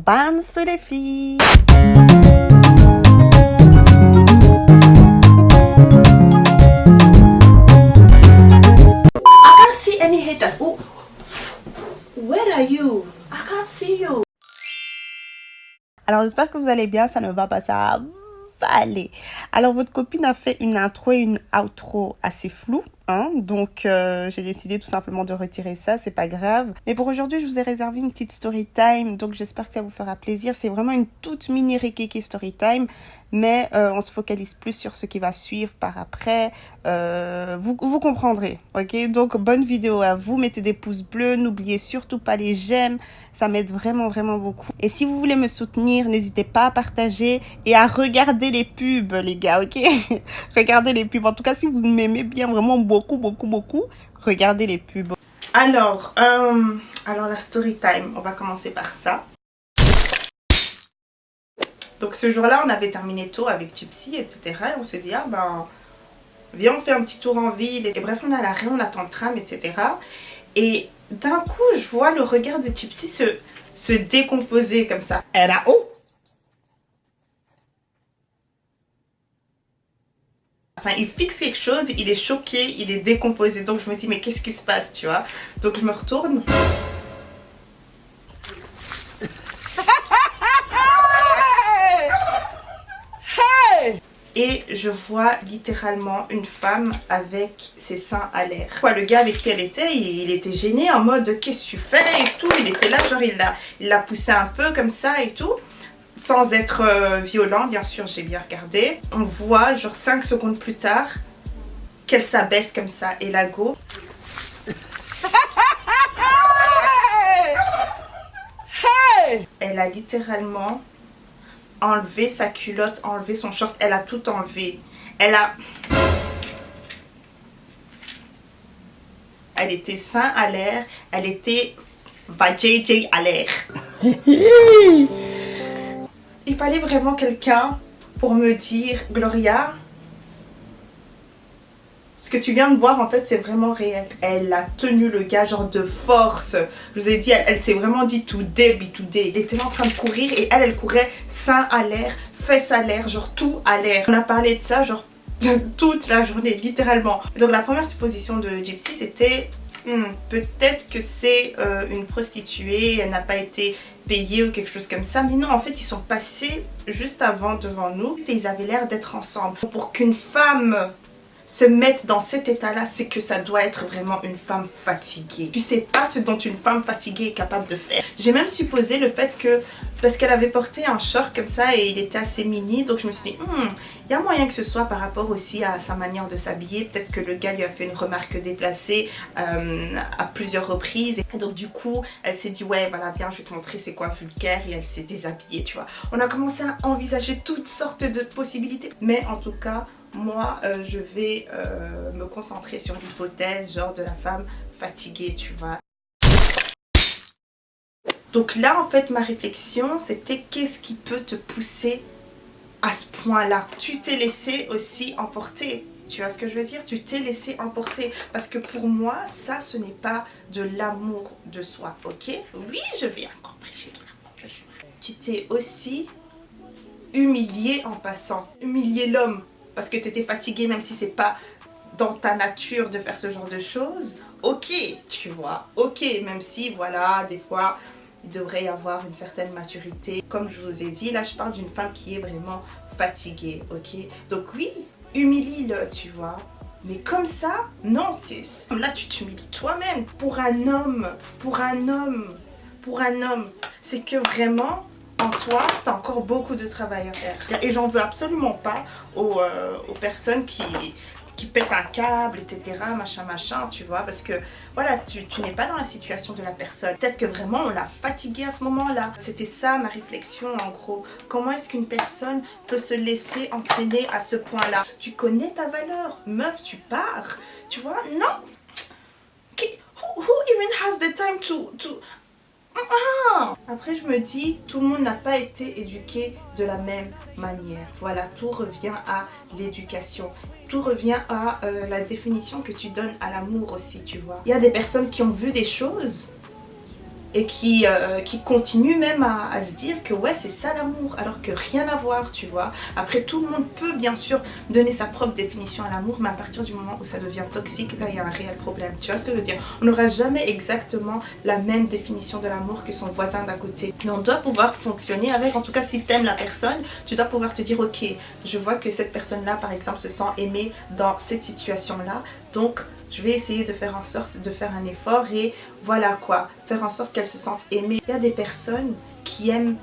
Bonsoir les filles. I can't see any haters. Oh, where are you? I can't see you. Alors j'espère que vous allez bien, ça ne va pas, ça va aller. Alors votre copine a fait une intro et une outro assez floues. Donc j'ai décidé tout simplement de retirer ça, c'est pas grave. Mais pour aujourd'hui, je vous ai réservé une petite story time, donc j'espère que ça vous fera plaisir. C'est vraiment une toute mini rikiki story time, mais on se focalise plus sur ce qui va suivre par après. Vous comprendrez, ok? Donc bonne vidéo à vous, mettez des pouces bleus, n'oubliez surtout pas les j'aime, ça m'aide vraiment beaucoup. Et si vous voulez me soutenir, n'hésitez pas à partager et à regarder les pubs, les gars, ok? Regardez les pubs, en tout cas si vous m'aimez bien vraiment beaucoup, regardez les pubs. Alors la story time, on va commencer par ça. Donc ce jour-là, on avait terminé tôt avec Gypsy, etc. Et on s'est dit, ah ben, viens on fait un petit tour en ville. Et bref, on est à l'arrêt, on attend le tram, etc. Et d'un coup, je vois le regard de Gypsy se décomposer comme ça. Elle a oh! Enfin, il fixe quelque chose, il est choqué, il est décomposé. Donc je me dis, mais qu'est-ce qui se passe, tu vois? Donc je me retourne. Et je vois littéralement une femme avec ses seins à l'air. Le gars avec qui elle était, il était gêné en mode qu'est-ce que tu fais et tout. Il était là, genre il l'a poussé un peu comme ça et tout. Sans être violent, bien sûr, j'ai bien regardé. On voit, genre 5 secondes plus tard, qu'elle s'abaisse comme ça. Et la go... Elle a littéralement enlevé sa culotte, enlevé son short. Elle a tout enlevé. Elle était sein à l'air. Elle était JJ à l'air. Il fallait vraiment quelqu'un pour me dire, Gloria, ce que tu viens de voir en fait c'est vraiment réel. Elle a tenu le gars genre de force. Je vous ai dit, elle s'est vraiment dit today be today. Elle était là en train de courir et elle courait sein à l'air, fesses à l'air, genre tout à l'air. On a parlé de ça genre toute la journée littéralement. Donc la première supposition de Gypsy c'était peut-être que c'est une prostituée, elle n'a pas été payée ou quelque chose comme ça. Mais non, en fait, ils sont passés juste avant devant nous et ils avaient l'air d'être ensemble. Pour qu'une femme se mette dans cet état-là, c'est que ça doit être vraiment une femme fatiguée. Tu sais pas ce dont une femme fatiguée est capable de faire. J'ai même supposé le fait que, parce qu'elle avait porté un short comme ça et il était assez mini, donc je me suis dit, il y a moyen que ce soit par rapport aussi à sa manière de s'habiller. Peut-être que le gars lui a fait une remarque déplacée à plusieurs reprises. Et donc du coup, elle s'est dit, ouais, voilà, viens, je vais te montrer c'est quoi vulgaire. Et elle s'est déshabillée, tu vois. On a commencé à envisager toutes sortes de possibilités. Mais en tout cas, moi, je vais me concentrer sur l'hypothèse, genre de la femme fatiguée, tu vois. Donc là, en fait, ma réflexion, c'était qu'est-ce qui peut te pousser à ce point-là? Tu t'es laissé aussi emporter. Tu vois ce que je veux dire? Tu t'es laissé emporter. Parce que pour moi, ça, ce n'est pas de l'amour de soi, ok? Oui, je vais encore prêcher de l'amour de soi. Tu t'es aussi humilié en passant. Humilié l'homme. Parce que tu étais fatiguée, même si c'est pas dans ta nature de faire ce genre de choses. Ok, tu vois. Ok, même si, voilà, des fois... il devrait y avoir une certaine maturité. Comme je vous ai dit, là je parle d'une femme qui est vraiment fatiguée, ok? Donc oui, humilie-le, tu vois. Mais comme ça, non, là tu t'humilies toi-même. Pour un homme, c'est que vraiment, en toi, tu as encore beaucoup de travail à faire. Et j'en veux absolument pas aux personnes qui pètent un câble, etc., machin, tu vois, parce que, voilà, tu n'es pas dans la situation de la personne. Peut-être que vraiment, on l'a fatiguée à ce moment-là. C'était ça, ma réflexion, en gros. Comment est-ce qu'une personne peut se laisser entraîner à ce point-là? Tu connais ta valeur. Meuf, tu pars. Tu vois? Non. Who even has the time to... Après je me dis, tout le monde n'a pas été éduqué de la même manière. Voilà, tout revient à l'éducation. Tout revient à la définition que tu donnes à l'amour aussi, tu vois. Il y a des personnes qui ont vu des choses qui continue même à se dire que ouais c'est ça l'amour, alors que rien à voir, tu vois. Après tout le monde peut bien sûr donner sa propre définition à l'amour, mais à partir du moment où ça devient toxique, là il y a un réel problème, tu vois ce que je veux dire. On n'aura jamais exactement la même définition de l'amour que son voisin d'à côté, mais on doit pouvoir fonctionner avec. En tout cas si tu aimes la personne, tu dois pouvoir te dire ok, je vois que cette personne là par exemple se sent aimée dans cette situation là, donc je vais essayer de faire en sorte de faire un effort et voilà quoi, faire en sorte qu'elle se sente aimée. Il y a des personnes qui aiment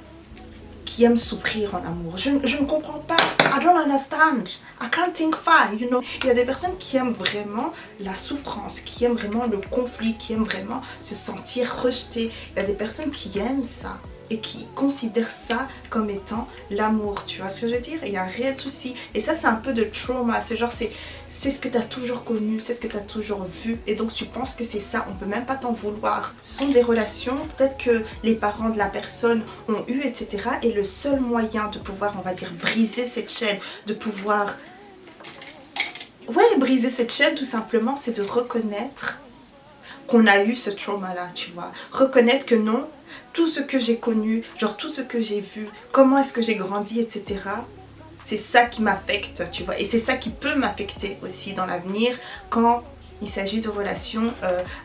souffrir en amour. Je ne comprends pas. I don't understand. I can't think far, you know. Il y a des personnes qui aiment vraiment la souffrance, qui aiment vraiment le conflit, qui aiment vraiment se sentir rejetées. Il y a des personnes qui aiment ça et qui considèrent ça comme étant l'amour, tu vois ce que je veux dire. Il y a un réel souci et ça c'est un peu de trauma, c'est genre c'est ce que tu as toujours connu, c'est ce que tu as toujours vu et donc tu penses que c'est ça, on peut même pas t'en vouloir. Ce sont des relations peut-être que les parents de la personne ont eu, etc. Et le seul moyen de pouvoir, on va dire, briser cette chaîne, de pouvoir briser cette chaîne tout simplement, c'est de reconnaître qu'on a eu ce trauma là, tu vois. Reconnaître que non, tout ce que j'ai connu, genre tout ce que j'ai vu, comment est-ce que j'ai grandi, etc. C'est ça qui m'affecte, tu vois. Et c'est ça qui peut m'affecter aussi dans l'avenir quand il s'agit de relations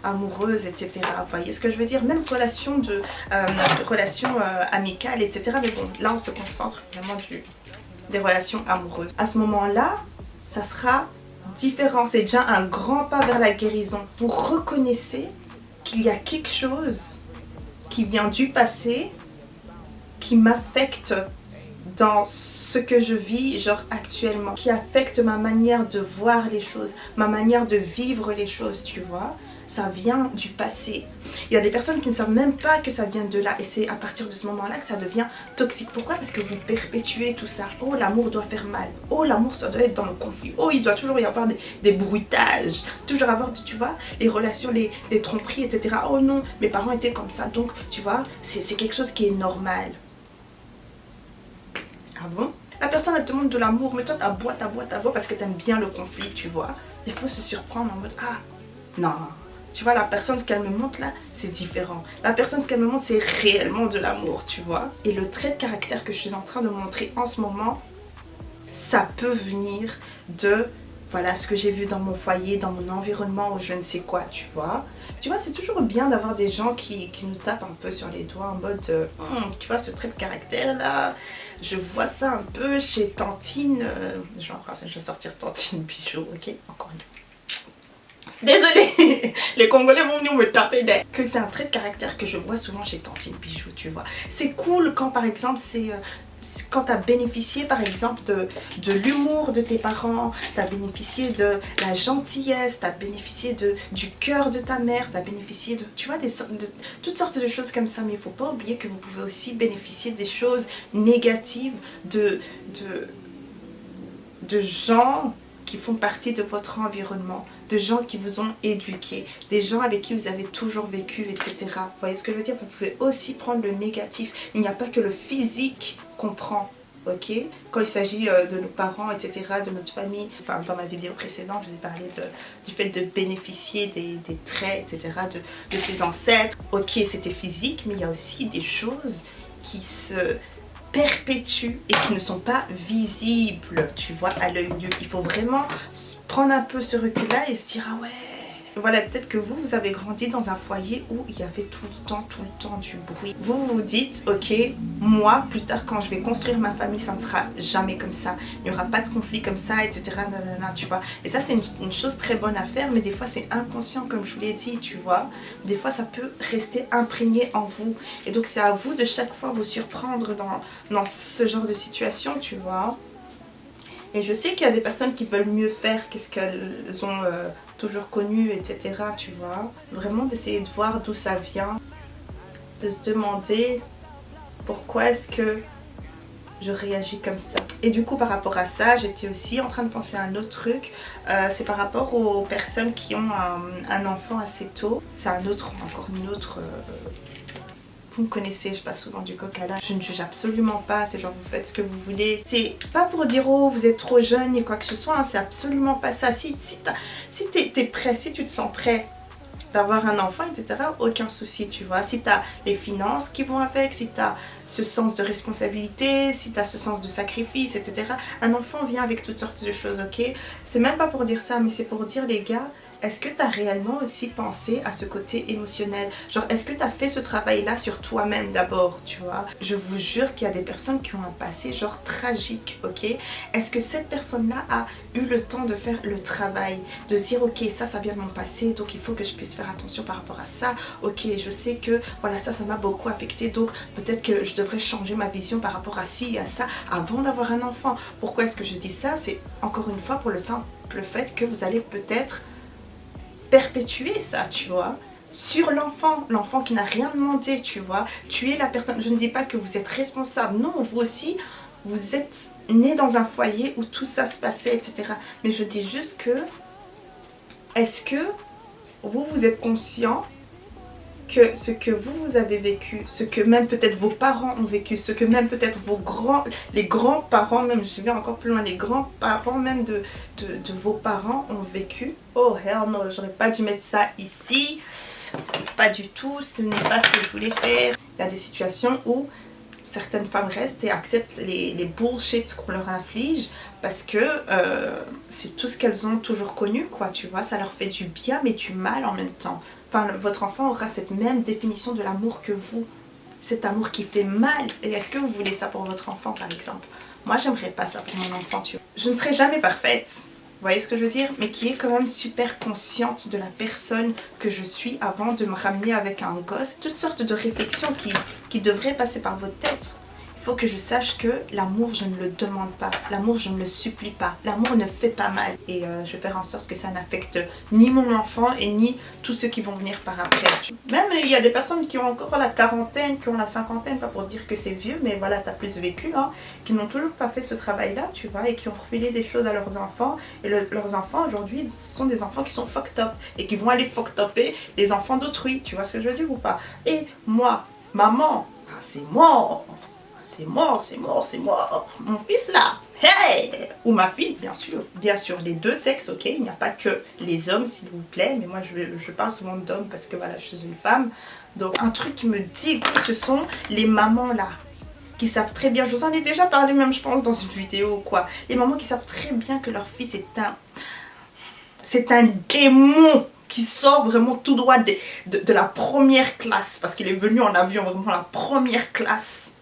amoureuses, etc. Vous voyez ce que je veux dire? Même relations amicales, etc. Mais bon, là on se concentre vraiment des relations amoureuses. À ce moment-là, ça sera différent. C'est déjà un grand pas vers la guérison. Vous reconnaissez qu'il y a quelque chose qui vient du passé, qui m'affecte dans ce que je vis, genre actuellement, qui affecte ma manière de voir les choses, ma manière de vivre les choses, tu vois. Ça vient du passé. Il y a des personnes qui ne savent même pas que ça vient de là et c'est à partir de ce moment-là que ça devient toxique. Pourquoi? Parce que vous perpétuez tout ça. Oh, l'amour doit faire mal. Oh, l'amour, ça doit être dans le conflit. Oh, il doit toujours y avoir des bruitages. Toujours avoir, tu vois, les relations, les tromperies, etc. Oh non, mes parents étaient comme ça. Donc, tu vois, c'est quelque chose qui est normal. Ah bon? La personne, elle te demande de l'amour, mais toi, t'aboies parce que t'aimes bien le conflit, tu vois. Des fois, se surprendre en mode, ah, non. Tu vois, la personne, ce qu'elle me montre là, c'est différent. La personne, ce qu'elle me montre, c'est réellement de l'amour, tu vois. Et le trait de caractère que je suis en train de montrer en ce moment, ça peut venir de, voilà, ce que j'ai vu dans mon foyer, dans mon environnement ou je ne sais quoi, tu vois. Tu vois, c'est toujours bien d'avoir des gens qui nous tapent un peu sur les doigts en mode, tu vois, ce trait de caractère là, je vois ça un peu chez Tantine. Je vais sortir Tantine Bijou, ok, encore une fois. Désolée, les Congolais vont venir me taper des... Que c'est un trait de caractère que je vois souvent chez Tantine Bijou, tu vois. C'est cool quand par exemple c'est... quand tu as bénéficié par exemple de l'humour de tes parents, tu as bénéficié de la gentillesse, tu as bénéficié du cœur de ta mère, tu as bénéficié de, tu vois, toutes sortes de choses comme ça. Mais il ne faut pas oublier que vous pouvez aussi bénéficier des choses négatives de gens qui font partie de votre environnement, de gens qui vous ont éduqué, des gens avec qui vous avez toujours vécu, etc. Vous voyez ce que je veux dire? Vous pouvez aussi prendre le négatif. Il n'y a pas que le physique qu'on prend, ok? Quand il s'agit de nos parents, etc., de notre famille. Enfin, dans ma vidéo précédente, je vous ai parlé du fait de bénéficier des traits, etc., de ses ancêtres. Ok, c'était physique, mais il y a aussi des choses qui se perpétuent et qui ne sont pas visibles, tu vois, à l'œil nu. Il faut vraiment prendre un peu ce recul là et se dire ah ouais, voilà, peut-être que vous avez grandi dans un foyer où il y avait tout le temps du bruit. Vous vous dites ok, moi plus tard quand je vais construire ma famille, ça ne sera jamais comme ça, il n'y aura pas de conflit comme ça, etc. Nanana, tu vois. Et ça c'est une chose très bonne à faire, mais des fois c'est inconscient comme je vous l'ai dit, tu vois. Des fois ça peut rester imprégné en vous et donc c'est à vous de chaque fois vous surprendre dans ce genre de situation, tu vois. Et je sais qu'il y a des personnes qui veulent mieux faire qu'est-ce qu'elles ont toujours connu, etc. Tu vois. Vraiment d'essayer de voir d'où ça vient. De se demander pourquoi est-ce que je réagis comme ça. Et du coup par rapport à ça, j'étais aussi en train de penser à un autre truc. C'est par rapport aux personnes qui ont un enfant assez tôt. C'est encore une autre... Vous me connaissez, je passe souvent du coq à l'âne. Je ne juge absolument pas, c'est genre vous faites ce que vous voulez. C'est pas pour dire oh vous êtes trop jeune et quoi que ce soit, hein, c'est absolument pas ça. Si t'es prêt, si tu te sens prêt d'avoir un enfant, etc., aucun souci, tu vois. Si tu as les finances qui vont avec, si tu as ce sens de responsabilité, si tu as ce sens de sacrifice, etc., un enfant vient avec toutes sortes de choses, ok? C'est même pas pour dire ça, mais c'est pour dire, les gars, est-ce que tu as réellement aussi pensé à ce côté émotionnel? Genre, est-ce que tu as fait ce travail-là sur toi-même d'abord, tu vois? Je vous jure qu'il y a des personnes qui ont un passé genre tragique, ok? Est-ce que cette personne-là a eu le temps de faire le travail? De dire, ok, ça vient de mon passé, donc il faut que je puisse faire attention par rapport à ça. Ok, je sais que, voilà, ça m'a beaucoup affecté, donc peut-être que je devrais changer ma vision par rapport à ci et à ça avant d'avoir un enfant. Pourquoi est-ce que je dis ça? C'est encore une fois pour le simple fait que vous allez peut-être perpétuer ça, tu vois, sur l'enfant qui n'a rien demandé, tu vois. Tu es la personne, je ne dis pas que vous êtes responsable, non, vous aussi, vous êtes né dans un foyer où tout ça se passait, etc. Mais je dis juste que, est-ce que vous êtes conscient que ce que vous avez vécu, ce que même peut-être vos parents ont vécu, ce que même peut-être les grands-parents, même je vais encore plus loin, les grands-parents même de vos parents ont vécu. Oh hell no, j'aurais pas dû mettre ça ici, pas du tout, ce n'est pas ce que je voulais faire. Il y a des situations où certaines femmes restent et acceptent les bullshit qu'on leur inflige parce que c'est tout ce qu'elles ont toujours connu, quoi, tu vois, ça leur fait du bien mais du mal en même temps. Enfin, votre enfant aura cette même définition de l'amour que vous, cet amour qui fait mal. Et est-ce que vous voulez ça pour votre enfant, par exemple? Moi, j'aimerais pas ça pour mon enfant, tu vois. Je ne serai jamais parfaite, vous voyez ce que je veux dire? Mais qui est quand même super consciente de la personne que je suis avant de me ramener avec un gosse. Toutes sortes de réflexions qui devraient passer par votre tête. Il faut que je sache que l'amour, je ne le demande pas. L'amour, je ne le supplie pas. L'amour ne fait pas mal. Et je vais faire en sorte que ça n'affecte ni mon enfant et ni tous ceux qui vont venir par après. Même il y a des personnes qui ont encore la quarantaine, qui ont la cinquantaine, pas pour dire que c'est vieux, mais voilà, t'as plus vécu, hein, qui n'ont toujours pas fait ce travail-là, tu vois, et qui ont refilé des choses à leurs enfants. Et leurs enfants, aujourd'hui, ce sont des enfants qui sont fucked up et qui vont aller fucked upper les enfants d'autrui. Tu vois ce que je veux dire ou pas? Et moi, maman, c'est mort. C'est mort, c'est mort, c'est mort. Mon fils là, hey! Ou ma fille, bien sûr. Bien sûr, les deux sexes, ok? Il n'y a pas que les hommes, s'il vous plaît. Mais moi, je parle souvent d'hommes parce que voilà, je suis une femme. Donc, un truc qui me dégoûte, ce sont les mamans là. Qui savent très bien, je vous en ai déjà parlé même, je pense, dans une vidéo ou quoi. Les mamans qui savent très bien que leur fils c'est un démon qui sort vraiment tout droit de la première classe. Parce qu'il est venu en avion, vraiment la première classe.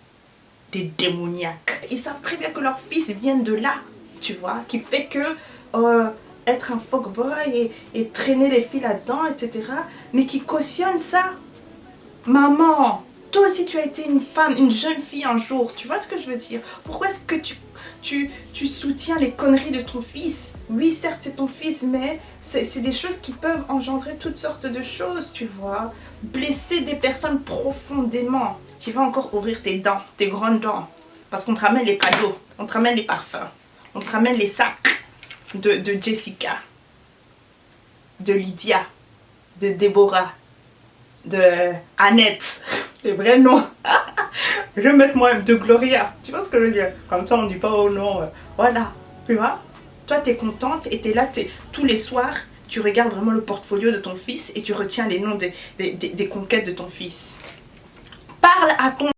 Des démoniaques. Ils savent très bien que leur fils vient de là, tu vois, qui fait que être un fuckboy et traîner les filles là-dedans, etc. Mais qui cautionne ça. Maman, toi aussi tu as été une femme, une jeune fille un jour, tu vois ce que je veux dire? Pourquoi est-ce que tu soutiens les conneries de ton fils? Oui, certes c'est ton fils, mais c'est des choses qui peuvent engendrer toutes sortes de choses, tu vois. Blesser des personnes profondément. Tu vas encore ouvrir tes dents, tes grandes dents. Parce qu'on te ramène les cadeaux, on te ramène les parfums, on te ramène les sacs de Jessica, de Lydia, de Déborah, de Annette, les vrais noms. Je vais mettre moi de Gloria, tu vois ce que je veux dire? Comme ça on dit pas oh non, voilà, tu vois. Toi t'es contente et t'es là, tous les soirs, tu regardes vraiment le portfolio de ton fils et tu retiens les noms des conquêtes de ton fils. Parle à ton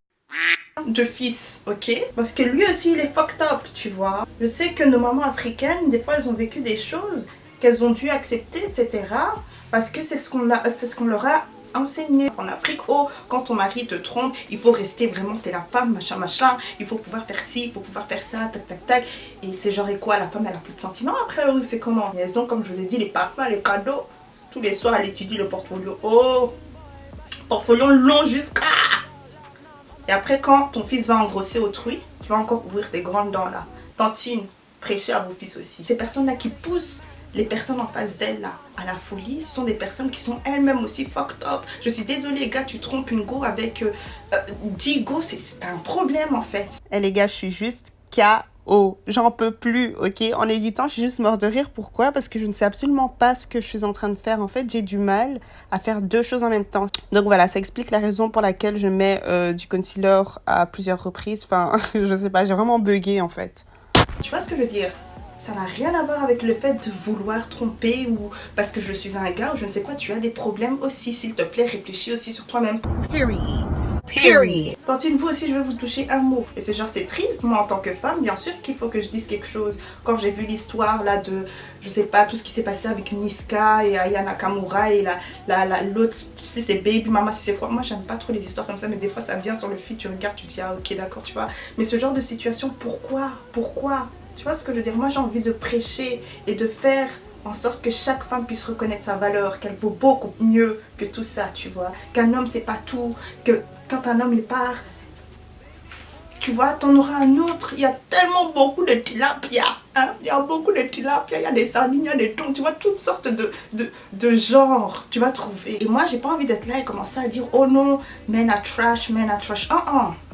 de fils, ok? Parce que lui aussi il est fucked up, tu vois. Je sais que nos mamans africaines, des fois elles ont vécu des choses qu'elles ont dû accepter, etc. Parce que c'est ce qu'on leur a enseigné. En Afrique, oh, quand ton mari te trompe, il faut rester vraiment, t'es la femme, machin, machin. Il faut pouvoir faire ci, il faut pouvoir faire ça, tac, tac, tac. Et c'est genre et quoi, la femme elle a plus de sentiments après, oui, c'est comment? Et elles ont, comme je vous ai dit, les parfums, les cadeaux. Tous les soirs elle étudie le portfolio. Oh, portfolio long jusqu'à... Et après, quand ton fils va engrosser autrui, tu vas encore ouvrir tes grandes dents là. Tantine, prêchez à vos fils aussi. Ces personnes-là qui poussent les personnes en face d'elles là à la folie, ce sont des personnes qui sont elles-mêmes aussi fucked up. Je suis désolée, gars, tu trompes une go avec 10 go, c'est un problème en fait. Eh les gars, je suis juste KO. J'en peux plus, ok? En éditant, je suis juste mort de rire. Pourquoi? Parce que je ne sais absolument pas ce que je suis en train de faire. En fait, j'ai du mal à faire deux choses en même temps. Donc voilà, ça explique la raison pour laquelle je mets du concealer à plusieurs reprises. Enfin, je sais pas, j'ai vraiment bugué en fait. Tu vois ce que je veux dire? Ça n'a rien à voir avec le fait de vouloir tromper ou parce que je suis un gars ou je ne sais quoi. Tu as des problèmes aussi. S'il te plaît, réfléchis aussi sur toi-même. Period. Quand une fois aussi, je vais vous toucher un mot. Et c'est genre, c'est triste. Moi, en tant que femme, bien sûr qu'il faut que je dise quelque chose. Quand j'ai vu l'histoire là de, je sais pas, tout ce qui s'est passé avec Niska et Aya Nakamura et l'autre, si c'est Baby Mama, si c'est quoi. Moi, j'aime pas trop les histoires comme ça, mais des fois, ça vient sur le feed, tu regardes, tu te dis, ah ok, d'accord, tu vois. Mais ce genre de situation, pourquoi? Tu vois ce que je veux dire? Moi, j'ai envie de prêcher et de faire en sorte que chaque femme puisse reconnaître sa valeur, qu'elle vaut beaucoup mieux que tout ça, tu vois. Qu'un homme, c'est pas tout, que quand un homme il part, tu vois, t'en auras un autre. Il y a tellement beaucoup de tilapia, hein? Il y a beaucoup de tilapia, il y a des sardines, il y a des thons, tu vois, toutes sortes de genres, tu vas trouver. Et moi, j'ai pas envie d'être là et commencer à dire, oh non, men are trash, men are trash.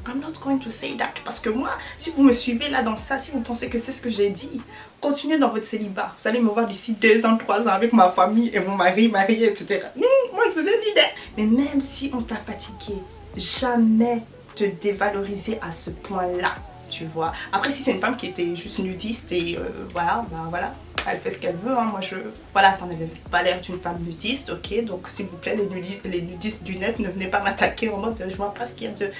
I'm not going to say that. Parce que moi, si vous me suivez là dans ça, si vous pensez que c'est ce que j'ai dit, continuez dans votre célibat. Vous allez me voir d'ici 2 ans, 3 ans avec ma famille et mon mari, marié, etc. Moi, je vous ai dit, mais même si on t'a fatigué, jamais te dévaloriser à ce point-là, tu vois. Après, si c'est une femme qui était juste nudiste et voilà, bah voilà, elle fait ce qu'elle veut, hein. Moi voilà, ça n'avait pas l'air d'une femme nudiste, ok. Donc s'il vous plaît, les nudistes du net, ne venez pas m'attaquer en mode je vois pas ce qu'il y a de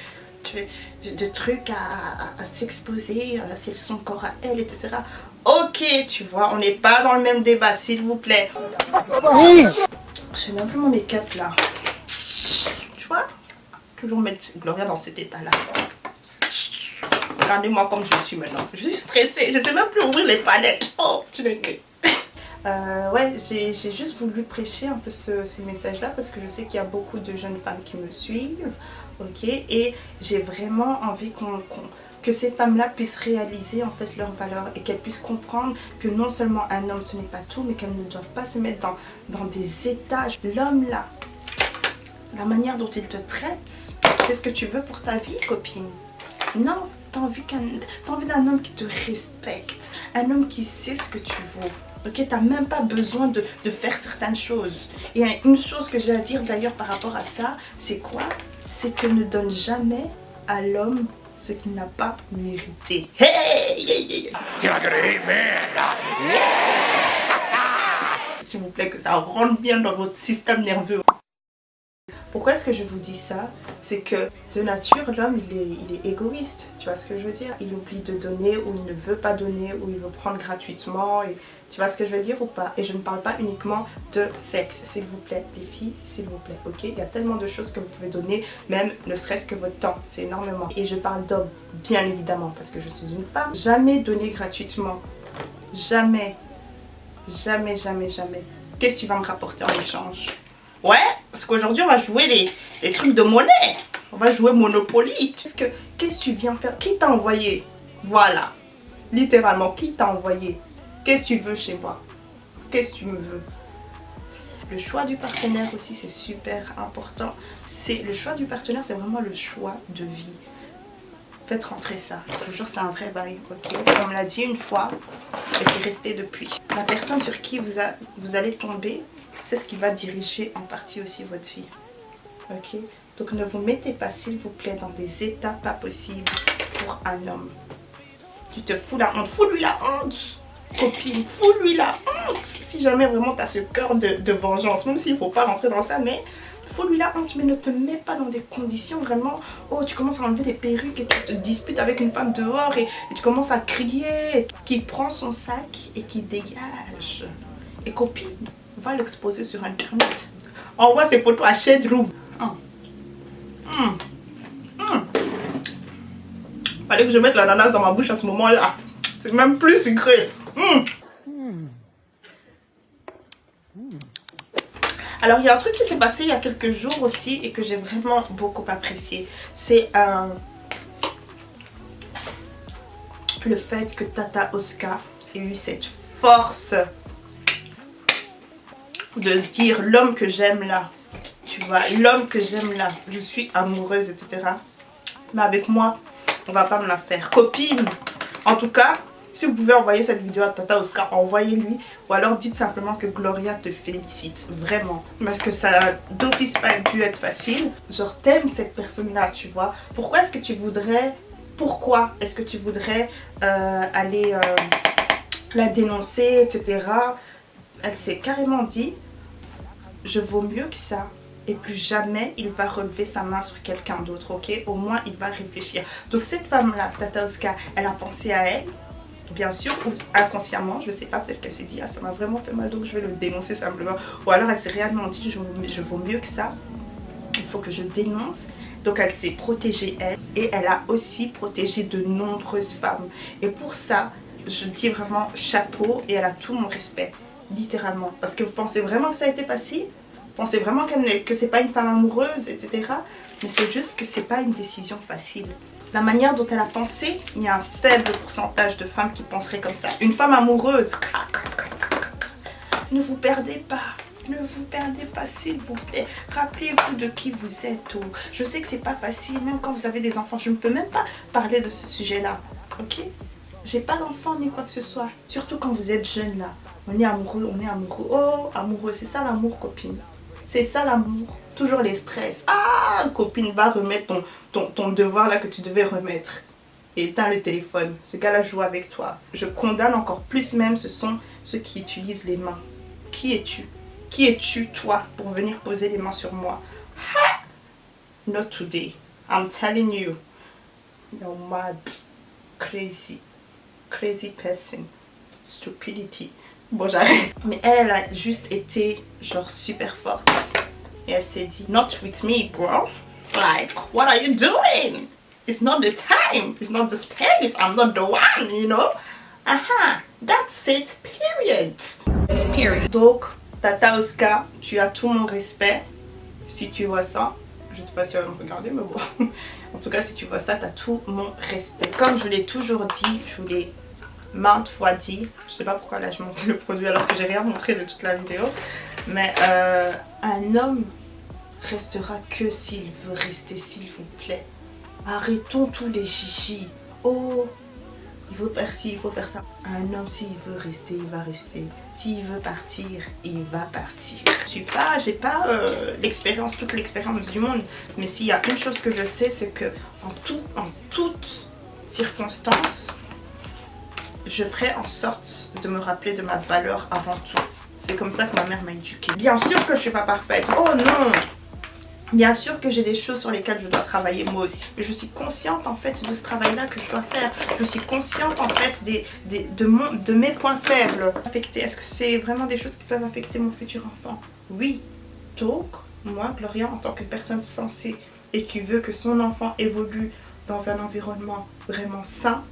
trucs à s'exposer, c'est son corps à elle, etc. Ok, tu vois, on n'est pas dans le même débat, s'il vous plaît. Je fais même plus mon make-up là. Tu vois, toujours mettre Gloria dans cet état là. Regardez-moi comme je suis maintenant. Je suis stressée, je sais même plus ouvrir les palettes. Oh, tu l'as dit. Ouais, j'ai juste voulu prêcher un peu ce message-là parce que je sais qu'il y a beaucoup de jeunes femmes qui me suivent, ok, et j'ai vraiment envie que ces femmes-là puissent réaliser en fait leur valeur et qu'elles puissent comprendre que non seulement un homme ce n'est pas tout, mais qu'elles ne doivent pas se mettre dans des étages. L'homme là, la manière dont il te traite, c'est ce que tu veux pour ta vie, copine. Non, t'as envie d'un homme qui te respecte, un homme qui sait ce que tu vaux. Ok, t'as même pas besoin de faire certaines choses. Et une chose que j'ai à dire d'ailleurs par rapport à ça, c'est quoi? C'est que ne donne jamais à l'homme ce qu'il n'a pas mérité. Hey! S'il vous plaît, que ça rentre bien dans votre système nerveux. Pourquoi est-ce que je vous dis ça? C'est que de nature, l'homme, il est égoïste. Tu vois ce que je veux dire? Il oublie de donner ou il ne veut pas donner ou il veut prendre gratuitement. Et tu vois ce que je veux dire ou pas? Et je ne parle pas uniquement de sexe, s'il vous plaît. Les filles, s'il vous plaît, ok? Il y a tellement de choses que vous pouvez donner, même ne serait-ce que votre temps. C'est énormément. Et je parle d'hommes, bien évidemment, parce que je suis une femme. Jamais donner gratuitement. Jamais. Jamais, jamais, jamais. Qu'est-ce que tu vas me rapporter en échange? Ouais, parce qu'aujourd'hui, on va jouer les trucs de monnaie. On va jouer Monopoly. Qu'est-ce que tu viens faire? Qui t'a envoyé? Voilà. Littéralement, qui t'a envoyé? Qu'est-ce que tu veux chez moi? Qu'est-ce que tu me veux? Le choix du partenaire aussi, c'est super important. Le choix du partenaire, c'est vraiment le choix de vie. Faites rentrer ça. Je vous jure, c'est un vrai bail, ok? On me l'a dit une fois et c'est resté depuis. La personne sur qui vous allez tomber, c'est ce qui va diriger en partie aussi votre vie. Ok? Donc ne vous mettez pas, s'il vous plaît, dans des états pas possibles pour un homme. Tu te fous la honte. Fous-lui la honte, copine. Fous-lui la honte. Si jamais vraiment tu as ce cœur de vengeance, même s'il ne faut pas rentrer dans ça, mais fous-lui la honte. Mais ne te mets pas dans des conditions vraiment... Oh, tu commences à enlever des perruques et tu te disputes avec une femme dehors et tu commences à crier. Qui prend son sac et qui dégage. Et copine, va l'exposer sur internet. Envoie ses photos à Shade Room. Fallait que je mette l'ananas dans ma bouche à ce moment-là. C'est même plus sucré. Alors il y a un truc qui s'est passé il y a quelques jours aussi et que j'ai vraiment beaucoup apprécié. C'est le fait que Tata Oscar ait eu cette force de se dire l'homme que j'aime là, tu vois, l'homme que j'aime là, je suis amoureuse, etc. Mais avec moi, on va pas me la faire. Copine, en tout cas, si vous pouvez envoyer cette vidéo à Tata Oscar, envoyez-lui. Ou alors dites simplement que Gloria te félicite, vraiment. Parce que ça n'a d'office pas dû être facile. Genre, t'aimes cette personne-là, tu vois. Pourquoi est-ce que tu voudrais aller la dénoncer, etc. Elle s'est carrément dit, je vaux mieux que ça. Et plus jamais il va relever sa main sur quelqu'un d'autre, ok? Au moins il va réfléchir. Donc cette femme-là, Tata Oscar, elle a pensé à elle, bien sûr, ou inconsciemment, je ne sais pas, peut-être qu'elle s'est dit, ah ça m'a vraiment fait mal donc je vais le dénoncer simplement. Ou alors elle s'est réellement dit, je vaux mieux que ça, il faut que je dénonce. Donc elle s'est protégée elle, et elle a aussi protégé de nombreuses femmes. Et pour ça, je dis vraiment chapeau, et elle a tout mon respect, littéralement. Parce que vous pensez vraiment que ça a été facile? Pensez vraiment que c'est pas une femme amoureuse, etc. Mais c'est juste que c'est pas une décision facile. La manière dont elle a pensé, il y a un faible pourcentage de femmes qui penseraient comme ça. Une femme amoureuse, ne vous perdez pas. Ne vous perdez pas, s'il vous plaît. Rappelez-vous de qui vous êtes. Je sais que c'est pas facile, même quand vous avez des enfants. Je ne peux même pas parler de ce sujet-là. Ok? J'ai pas d'enfant ni quoi que ce soit. Surtout quand vous êtes jeune là. On est amoureux, on est amoureux. Oh, amoureux, c'est ça l'amour, copine. C'est ça l'amour. Toujours les stress. Ah, copine, va remettre ton devoir là que tu devais remettre. Et éteins le téléphone. Ce gars-là joue avec toi. Je condamne encore plus même, ce sont ceux qui utilisent les mains. Qui es-tu? Qui es-tu, toi, pour venir poser les mains sur moi? Ha! Not today. I'm telling you. You're mad. Crazy. Crazy person. Stupidity. Bon, j'arrête. Mais elle a juste été, genre, super forte. Et elle s'est dit, not with me, bro. Like, what are you doing? It's not the time. It's not the space. I'm not the one, you know? Aha. That's it. Period. Period. Donc, Tata Oscar, tu as tout mon respect. Si tu vois ça, je ne sais pas si elle va me regarder, mais bon. En tout cas, si tu vois ça, tu as tout mon respect. Comme je vous l'ai toujours dit, je vous l'ai maintes fois dit, je sais pas pourquoi là je montre le produit alors que j'ai rien montré de toute la vidéo, mais un homme restera que s'il veut rester, s'il vous plaît. Arrêtons tous les chichis. Oh, il faut faire ci, il faut faire ça. Un homme, s'il veut rester, il va rester. S'il veut partir, il va partir. J'ai pas l'expérience, toute l'expérience du monde, mais s'il y a une chose que je sais, c'est que en toutes circonstances, je ferai en sorte de me rappeler de ma valeur avant tout. C'est comme ça que ma mère m'a éduquée. Bien sûr que je suis pas parfaite. Oh non! Bien sûr que j'ai des choses sur lesquelles je dois travailler moi aussi. Mais je suis consciente en fait de ce travail-là que je dois faire. Je suis consciente en fait de mes points faibles. Est-ce que c'est vraiment des choses qui peuvent affecter mon futur enfant? Oui. Donc, moi, Gloria, en tant que personne sensée et qui veut que son enfant évolue dans un environnement vraiment sain,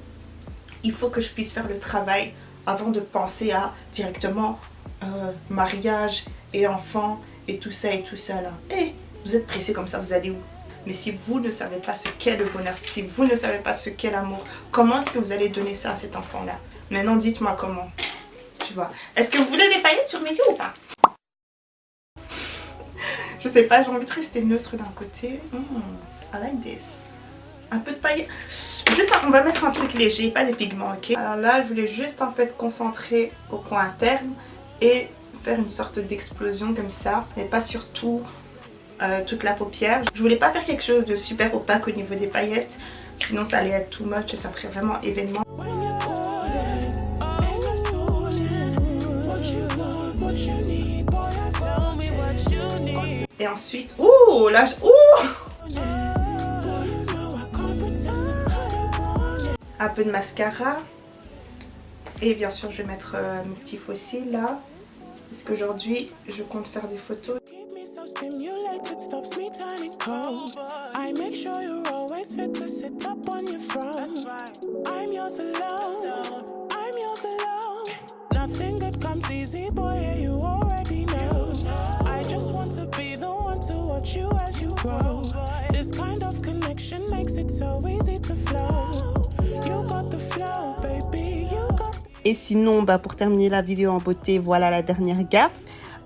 il faut que je puisse faire le travail avant de penser à directement mariage et enfant et tout ça là. Et vous êtes pressé comme ça, vous allez où? Mais si vous ne savez pas ce qu'est le bonheur, si vous ne savez pas ce qu'est l'amour, comment est-ce que vous allez donner ça à cet enfant-là? Maintenant, dites-moi comment. Tu vois. Est-ce que vous voulez des paillettes sur mes yeux ou pas? Je sais pas, j'ai envie de rester neutre d'un côté. I like this. Un peu de paillettes. Juste, on va mettre un truc léger, pas des pigments, ok? Alors là, je voulais juste en fait concentrer au coin interne et faire une sorte d'explosion comme ça, mais pas surtout toute la paupière. Je voulais pas faire quelque chose de super opaque au niveau des paillettes, sinon ça allait être too much et ça ferait vraiment événement. Et ensuite, ouh, là, un peu de mascara. Et bien sûr, je vais mettre mes petits fossiles là. Parce qu'aujourd'hui, je compte faire des photos. Et sinon, pour terminer la vidéo en beauté, voilà la dernière gaffe.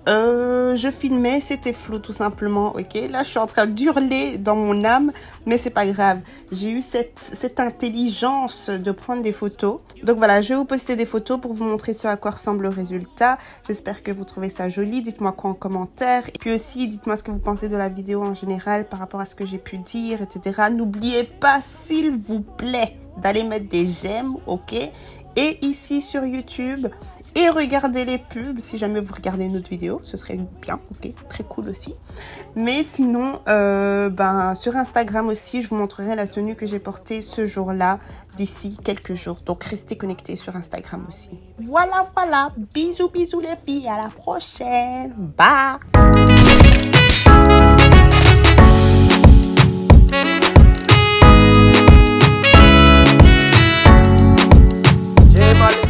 Je filmais, c'était flou tout simplement, ok? Là, je suis en train d'hurler dans mon âme, mais c'est pas grave. J'ai eu cette intelligence de prendre des photos. Donc voilà, je vais vous poster des photos pour vous montrer ce à quoi ressemble le résultat. J'espère que vous trouvez ça joli. Dites-moi quoi en commentaire. Et puis aussi, dites-moi ce que vous pensez de la vidéo en général par rapport à ce que j'ai pu dire, etc. N'oubliez pas, s'il vous plaît, d'aller mettre des j'aime, ok? et ici sur YouTube. Et regardez les pubs si jamais vous regardez une autre vidéo, ce serait bien, ok, très cool aussi. Mais sinon, sur Instagram aussi, je vous montrerai la tenue que j'ai portée ce jour-là, d'ici quelques jours. Donc restez connectés sur Instagram aussi. Voilà, bisous les filles, à la prochaine, bye.